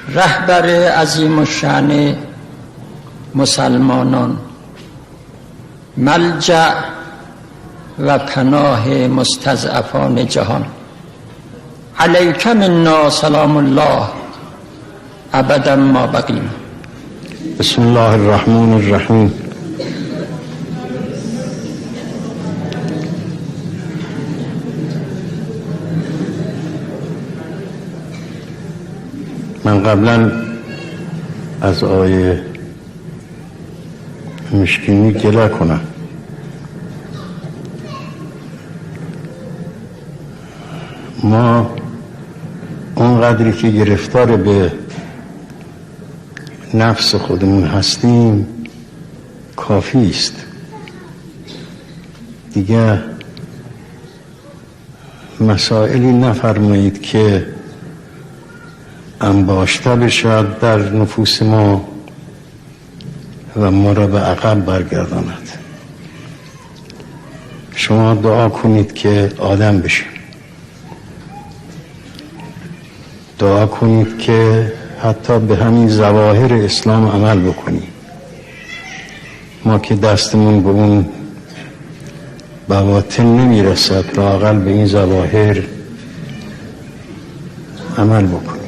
رهبر عظیم الشأن مسلمانان، ملجأ و پناه مستضعفان جهان، علیک منا سلام الله ابدا ما بقینا. بسم الله الرحمن الرحیم. من قبلا از آیه مشکینی گله کنم. ما اونقدری که گرفتار به نفس خودمون هستیم کافی است. دیگه مسائلی نفرمایید که انباشته بشود در نفوس ما و ما را به عقب برگرداند. شما دعا کنید که آدم بشیم، دعا کنید که حتی به همین ظواهر اسلام عمل بکنیم. ما که دستمون به اون بواطن نمیرسد، لااقل به این ظواهر عمل بکنیم.